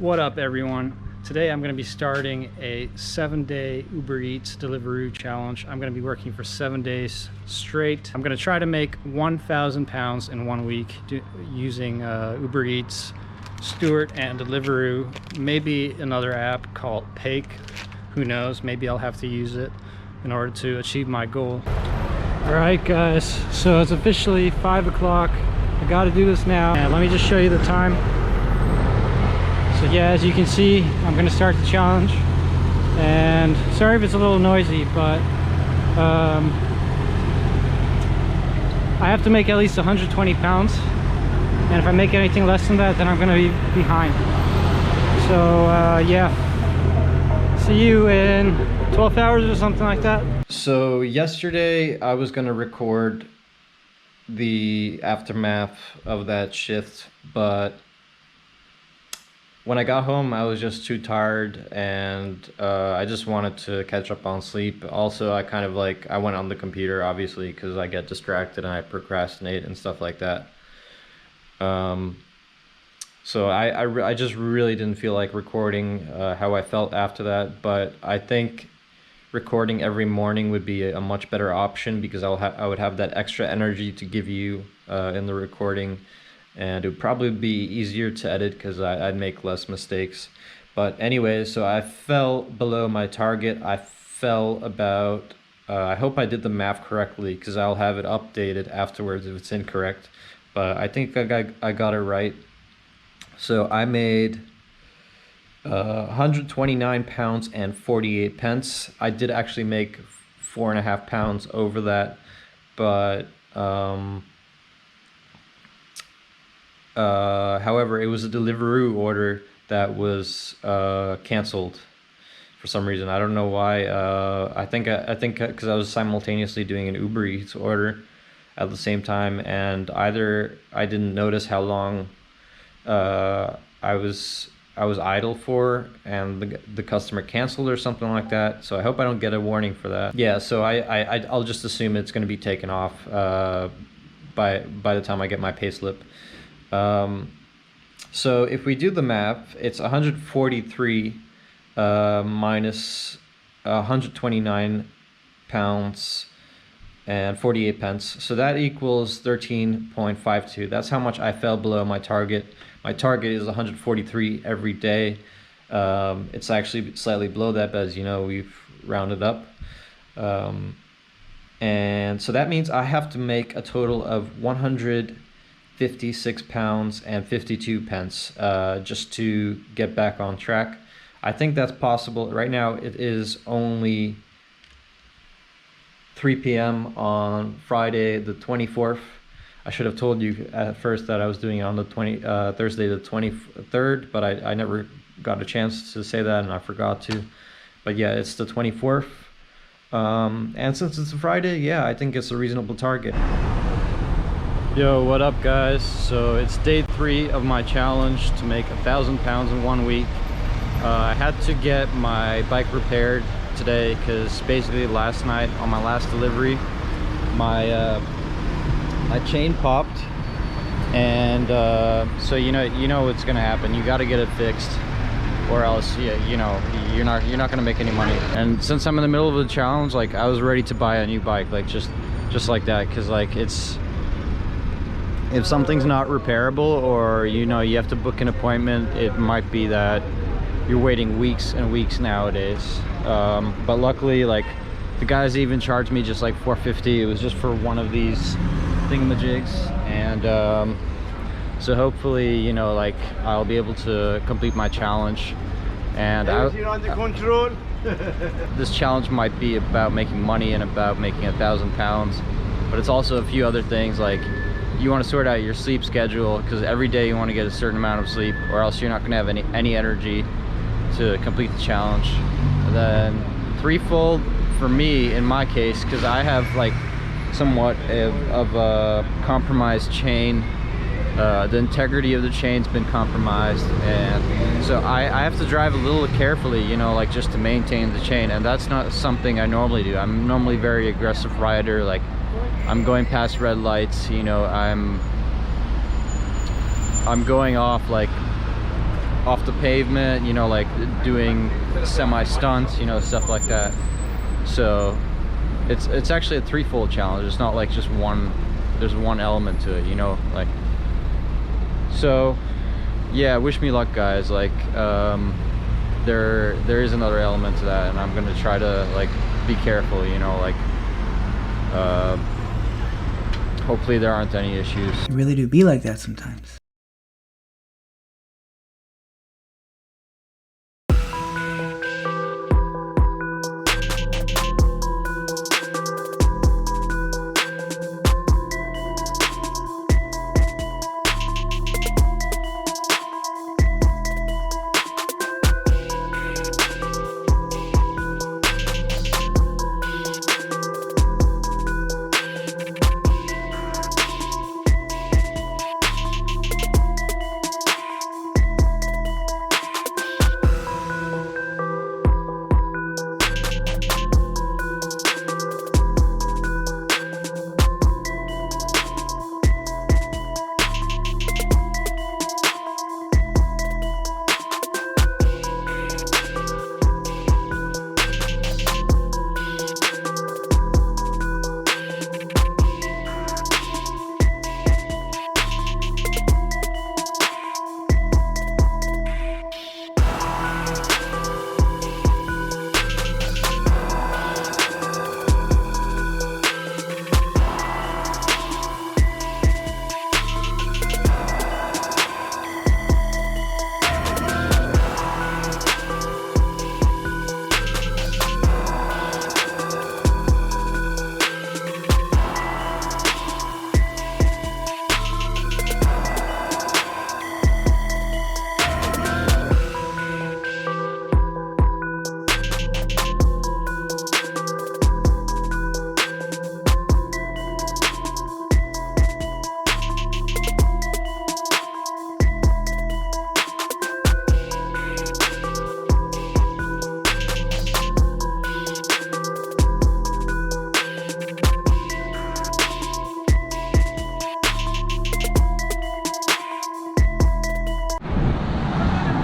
What up, everyone? Today I'm going to be starting a 7-day Uber Eats Deliveroo challenge. I'm going to be working for 7 days straight. I'm going to try to make 1,000 pounds in 1 week using Uber Eats, Stuart, and Deliveroo. Maybe another app called Pake. Who knows? Maybe I'll have to use it in order to achieve my goal. All right, guys. So it's officially 5 o'clock. I got to do this now. And let me just show you the time. So yeah, as you can see, I'm gonna start the challenge, and sorry if it's a little noisy, but I have to make at least 120 pounds, and if I make anything less than that, then I'm gonna be behind. So yeah, see you in 12 hours or something like that. So yesterday I was gonna record the aftermath of that shift, but when I got home, I was just too tired, and I just wanted to catch up on sleep. Also, I went on the computer, obviously, because I get distracted and I procrastinate and stuff like that. So I just really didn't feel like recording how I felt after that, but I think recording every morning would be a much better option, because I would have that extra energy to give you in the recording. And it would probably be easier to edit because I'd make less mistakes. But anyway, so I fell below my target. I fell about, I hope I did the math correctly, because I'll have it updated afterwards if it's incorrect. But I think I got it right. So I made 129 pounds and 48 pence. I did actually make 4.5 pounds over that, but however, it was a Deliveroo order that was canceled for some reason. I don't know why. I think because I was simultaneously doing an Uber Eats order at the same time, and either I didn't notice how long I was idle for, and the customer canceled or something like that. So I hope I don't get a warning for that. Yeah, so I'll just assume it's going to be taken off by the time I get my payslip. So if we do the math, it's 143 minus 129 pounds and 48 pence. So that equals 13.52. That's how much I fell below my target. My target is 143 every day. It's actually slightly below that, but as you know, we've rounded up. And so that means I have to make a total of 156 pounds and 52 pence just to get back on track. I think that's possible. Right now it is only 3 p.m. on Friday the 24th. I should have told you at first that I was doing it on the Thursday the 23rd, but I never got a chance to say that, and I forgot to. But yeah, it's the 24th. And since it's a Friday, yeah, I think it's a reasonable target. Yo, what up, guys? So it's day 3 of my challenge to make 1,000 pounds in 1 week. I had to get my bike repaired today because basically last night on my last delivery, my chain popped, and so you know what's gonna happen. You got to get it fixed, or else you're not gonna make any money. And since I'm in the middle of the challenge, like, I was ready to buy a new bike, like just like that, because like if something's not repairable, or you have to book an appointment, it might be that you're waiting weeks and weeks nowadays. But luckily, like, the guys even charged me just like $4.50. It was just for one of these thingamajigs, and so hopefully like I'll be able to complete my challenge. And this challenge might be about making money and about making 1,000 pounds, but it's also a few other things. Like, you want to sort out your sleep schedule, because every day you want to get a certain amount of sleep, or else you're not going to have any energy to complete the challenge. And then threefold for me in my case, because I have like somewhat of a compromised chain. The integrity of the chain's been compromised, and so I have to drive a little carefully, like, just to maintain the chain, and that's not something I normally do. I'm normally a very aggressive rider. Like, I'm going past red lights, I'm going off like off the pavement, you know, like doing semi stunts, you know, stuff like that. So it's actually a threefold challenge. It's not like just one, there's one element to it, you know, like. So yeah, wish me luck, guys. Like there is another element to that, and I'm gonna try to like be careful, you know, like hopefully there aren't any issues. You really do be like that sometimes.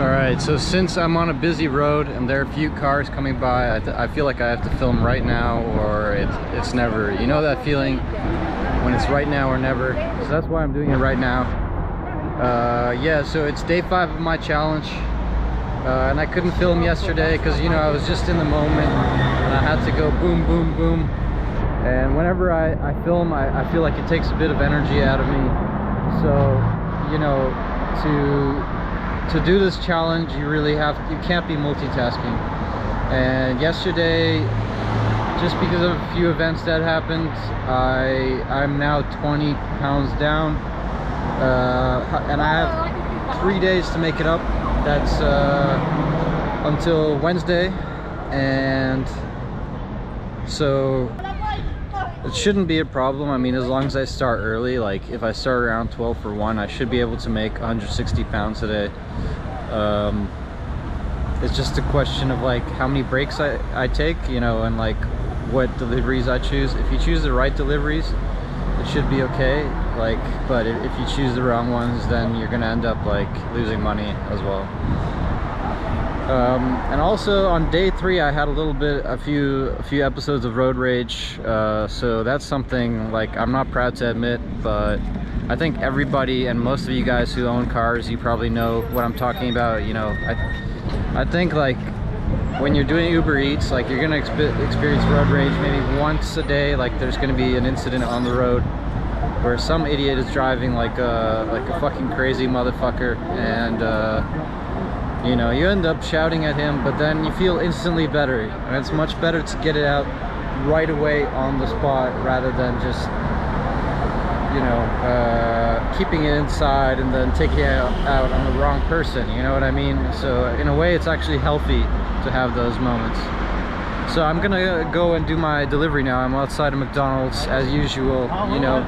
Alright, so since I'm on a busy road and there are a few cars coming by, I feel like I have to film right now or it's never. You know that feeling when it's right now or never? So that's why I'm doing it right now. Yeah, so it's day 5 of my challenge. And I couldn't film yesterday because, you know, I was just in the moment and I had to go boom, boom, boom. And whenever I film, I feel like it takes a bit of energy out of me. So, you know, to do this challenge, you can't be multitasking. And yesterday, just because of a few events that happened, I'm now 20 pounds down, and I have 3 days to make it up. That's until Wednesday, and so it shouldn't be a problem. I mean, as long as I start early, like if I start around 12 for 1, I should be able to make 160 pounds today. It's just a question of like how many breaks I take, you know, and like what deliveries I choose. If you choose the right deliveries, it should be okay. Like, but if you choose the wrong ones, then you're gonna end up like losing money as well. And also on day 3, I had a few episodes of road rage. So that's something like I'm not proud to admit, but I think everybody and most of you guys who own cars, you probably know what I'm talking about. You know, I think like when you're doing Uber Eats, like you're gonna experience road rage maybe once a day. Like there's gonna be an incident on the road where some idiot is driving like a fucking crazy motherfucker, and you know, you end up shouting at him, but then you feel instantly better, and it's much better to get it out right away on the spot rather than just, you know, keeping it inside and then taking it out on the wrong person, you know what I mean? So in a way, it's actually healthy to have those moments. So I'm gonna go and do my delivery now. I'm outside of McDonald's as usual. You know,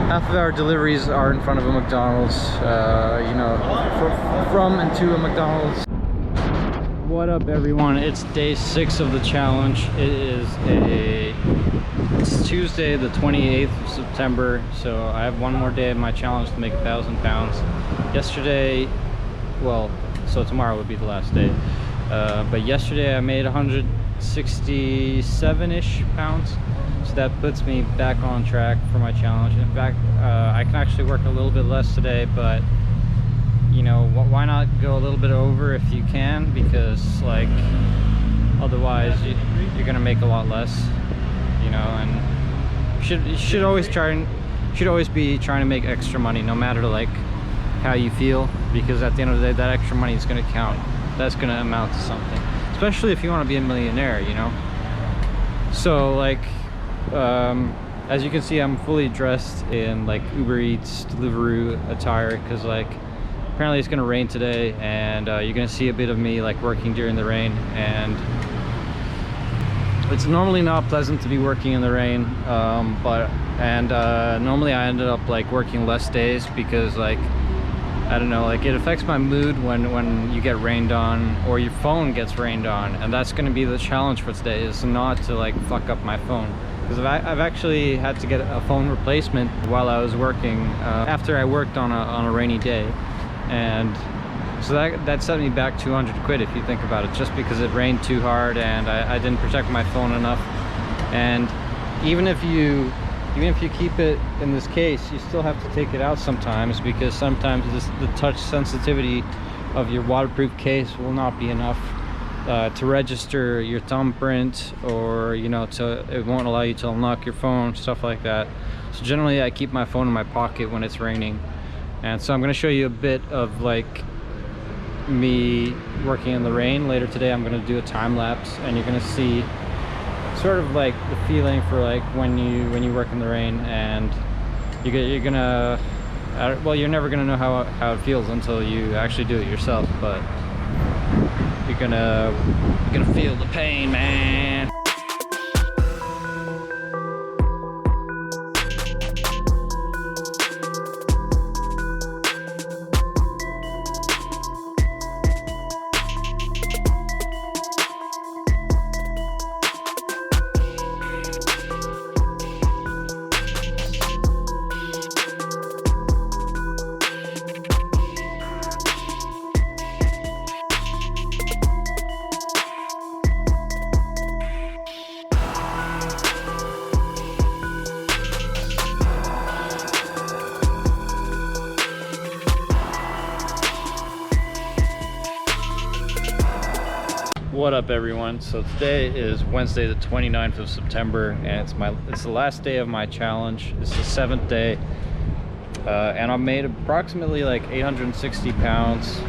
half of our deliveries are in front of a McDonald's, you know, from and to a McDonald's. What up, everyone? It's day 6 of the challenge. It's Tuesday the 28th of September, so I have one more day of my challenge to make 1,000 pounds. Yesterday, well, so tomorrow would be the last day. But yesterday I made 167-ish pounds, so that puts me back on track for my challenge. In fact, I can actually work a little bit less today, but you know, why not go a little bit over if you can, because like otherwise you're gonna make a lot less, you know. And you should always be trying to make extra money, no matter like how you feel, because at the end of the day that extra money is going to count. That's going to amount to something, especially if you want to be a millionaire, you know. So like as you can see, I'm fully dressed in like Uber Eats, Deliveroo attire, because like apparently it's going to rain today, and you're going to see a bit of me like working during the rain. And it's normally not pleasant to be working in the rain, normally I ended up like working less days, because like I don't know, like it affects my mood when you get rained on, or your phone gets rained on. And that's going to be the challenge for today, is not to like fuck up my phone, because I've actually had to get a phone replacement while I was working, after I worked on a rainy day. And so that set me back 200 quid if you think about it, just because it rained too hard and I didn't protect my phone enough. And even if you keep it in this case, you still have to take it out sometimes, because sometimes the touch sensitivity of your waterproof case will not be enough to register your thumbprint, or you know, it won't allow you to unlock your phone, stuff like that. So generally I keep my phone in my pocket when it's raining. And so I'm going to show you a bit of like me working in the rain. Later today I'm going to do a time lapse, and you're going to see sort of like the feeling for like when you work in the rain. And you're gonna, well, you're never gonna know how it feels until you actually do it yourself, but you're gonna feel the pain, man. What up, everyone? So today is Wednesday the 29th of September, and it's the last day of my challenge. It's the 7th day, and I've made approximately like 860 pounds.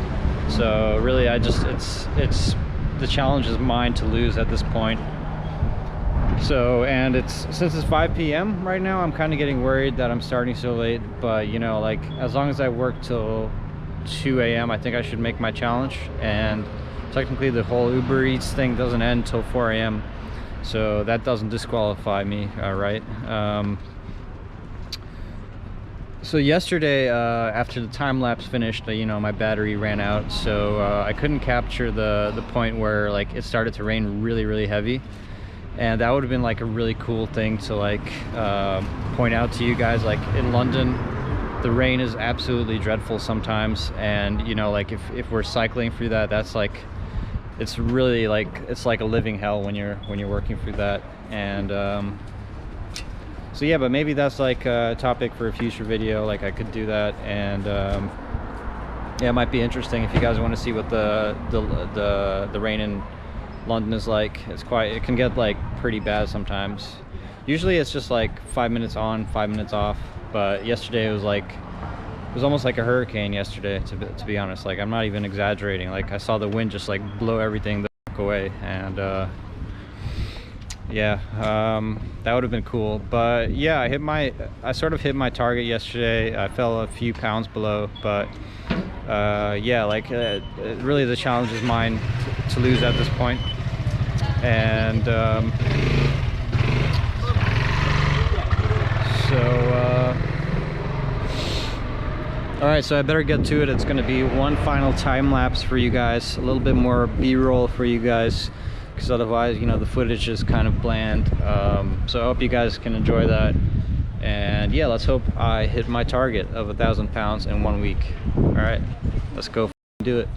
So really it's the challenge is mine to lose at this point. So, and since it's 5 p.m. right now, I'm kind of getting worried that I'm starting so late, but you know, like as long as I work till 2 a.m. I think I should make my challenge. And technically the whole Uber Eats thing doesn't end till 4 a.m. so that doesn't disqualify me, right? So yesterday, after the time lapse finished, you know, my battery ran out, so I couldn't capture the point where like it started to rain really heavy. And that would have been like a really cool thing to like point out to you guys. Like in London, the rain is absolutely dreadful sometimes, and you know, like if we're cycling through that, that's like, it's really like, it's like a living hell when you're working through that. And so yeah, but maybe that's like a topic for a future video. Like I could do that, and yeah, it might be interesting if you guys want to see what the rain in London is like. It can get like pretty bad sometimes. Usually it's just like 5 minutes on, 5 minutes off, but yesterday it was almost like a hurricane yesterday, to be honest. Like I'm not even exaggerating. Like I saw the wind just like blow everything the fuck away, and yeah, that would have been cool. But yeah, I sort of hit my target yesterday. I fell a few pounds below, but yeah, like really the challenge is mine to lose at this point. And all right, so I better get to it. It's going to be one final time lapse for you guys, a little bit more B-roll for you guys, because otherwise, you know, the footage is kind of bland. So I hope you guys can enjoy that. And yeah, let's hope I hit my target of 1,000 pounds in 1 week. All right, let's go do it.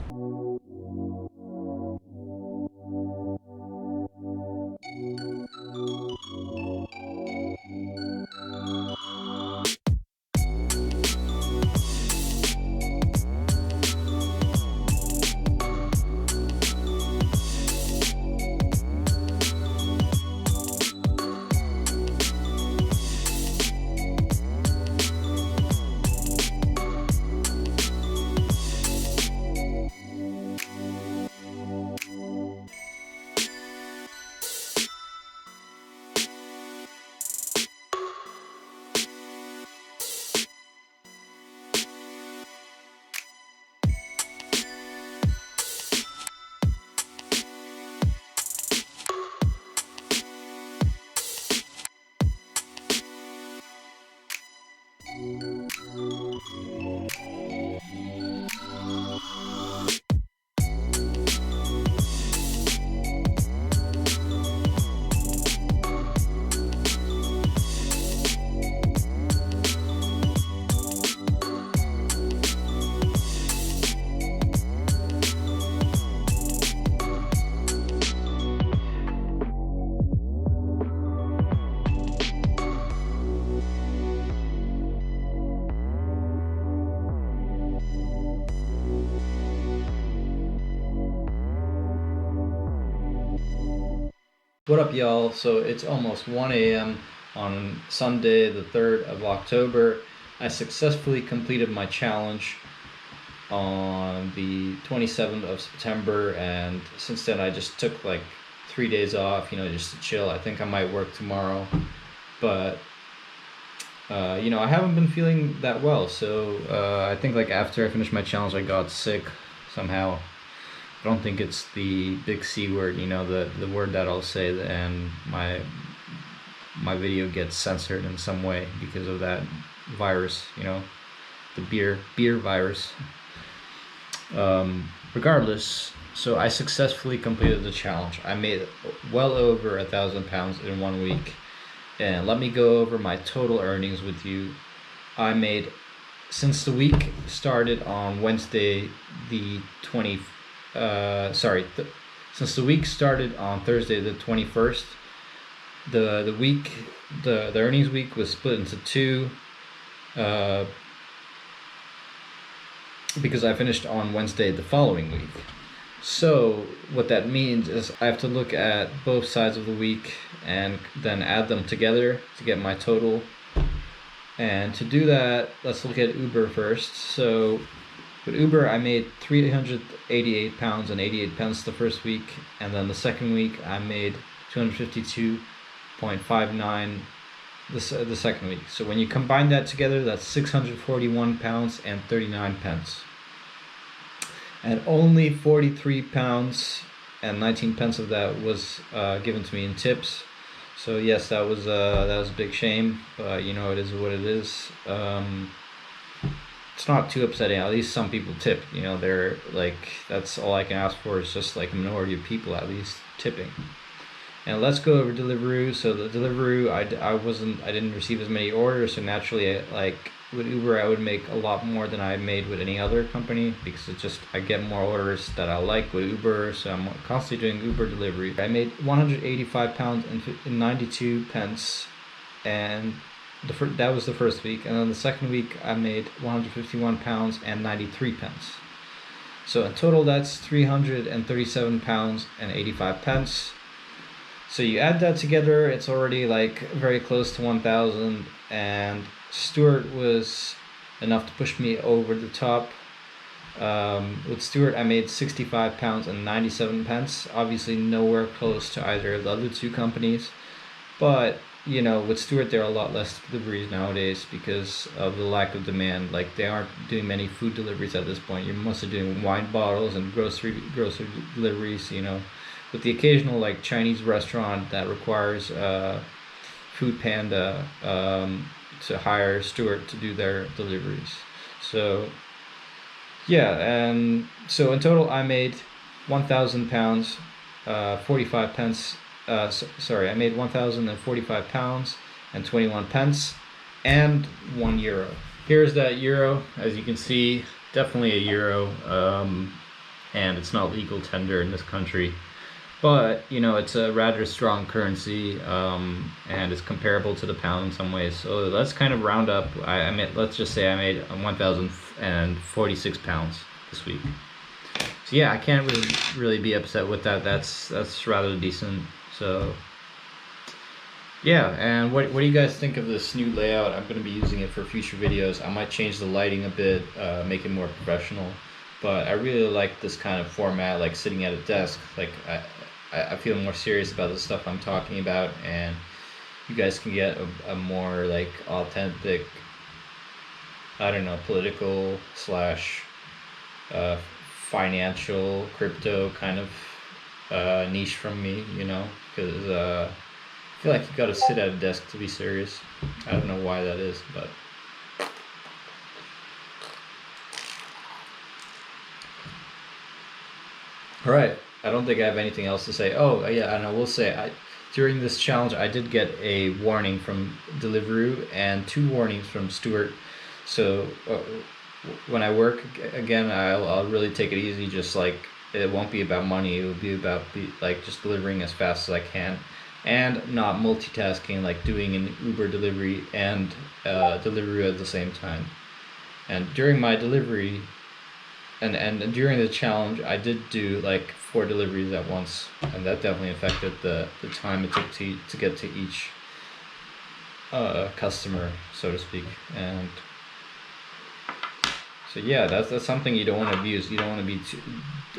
What up, y'all? So it's almost 1 a.m. on Sunday, the 3rd of October. I successfully completed my challenge on the 27th of September, and since then I just took like 3 days off, just to chill. I think I might work tomorrow, but I haven't been feeling that well. So I think like after I finished my challenge, I got sick somehow. I don't think it's the big C word, the word that I'll say, and my video gets censored in some way because of that virus, the beer virus. Regardless, so I successfully completed the challenge. I made well over 1,000 pounds in 1 week, and let me go over my total earnings with you. I made, since the week started on Wednesday the 20 since the week started on Thursday the 21st, the earnings week was split into two, because I finished on Wednesday the following week. So what that means is I have to look at both sides of the week and then add them together to get my total. And to do that, let's look at Uber first. So with Uber, I made 388 pounds and 88 pence the first week, and then the second week I made 252.59 the second week. So when you combine that together, that's 641 pounds and 39 pence. And only 43 pounds and 19 pence of that was given to me in tips. So yes, that was a big shame, but it is what it is. It's not too upsetting. At least some people tip. They're like, that's all I can ask for, is just like a minority of people at least tipping. And let's go over Deliveroo. So the Deliveroo, I didn't receive as many orders, so naturally, like with Uber, I would make a lot more than I made with any other company, because I get more orders that I like with Uber, so I'm constantly doing Uber delivery. I made 185 pounds and 92 pence, and that was the first week. And then the second week I made 151 pounds and 93 pence. So in total, that's 337 pounds and 85 pence. So you add that together, it's already like very close to 1,000, and Stuart was enough to push me over the top. With Stuart, I made 65 pounds and 97 pence. Obviously nowhere close to either of the other two companies, but with Stuart, there are a lot less deliveries nowadays because of the lack of demand. Like, they aren't doing many food deliveries at this point. You're mostly doing wine bottles and grocery deliveries, with the occasional like Chinese restaurant that requires Food Panda to hire Stuart to do their deliveries. So yeah, and so in total I made 1,000 pounds, 45 pence. I made 1,045 pounds and 21 pence and €1. Here's that euro. As you can see, definitely a euro, and it's not legal tender in this country, but it's a rather strong currency, and it's comparable to the pound in some ways. So let's kind of round up. Let's just say I made 1,046 pounds this week. So yeah, I can't really be upset with that. That's rather decent. So yeah, and what do you guys think of this new layout? I'm going to be using it for future videos. I might change the lighting a bit, make it more professional, but I really like this kind of format, like sitting at a desk. Like I feel more serious about the stuff I'm talking about, and you guys can get a more like authentic, I don't know, political / financial crypto kind of niche from me, because I feel like you gotta sit at a desk to be serious. I don't know why that is, but all right. I don't think I have anything else to say. Oh yeah, and I will say, during this challenge I did get a warning from Deliveroo and 2 warnings from Stuart. So when I work again, I'll really take it easy. Just like, it won't be about money. It will be about just delivering as fast as I can, and not multitasking, like doing an Uber delivery and Deliveroo at the same time. And during my delivery, And during the challenge, I did do like 4 deliveries at once, and that definitely affected the time it took to get to each customer, so to speak. And so yeah, that's something you don't want to abuse. You don't want to be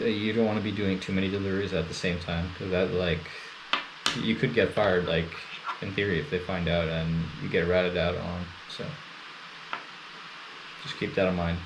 you don't want to be doing too many deliveries at the same time, because that, like, you could get fired, like, in theory, if they find out and you get ratted out on. So just keep that in mind.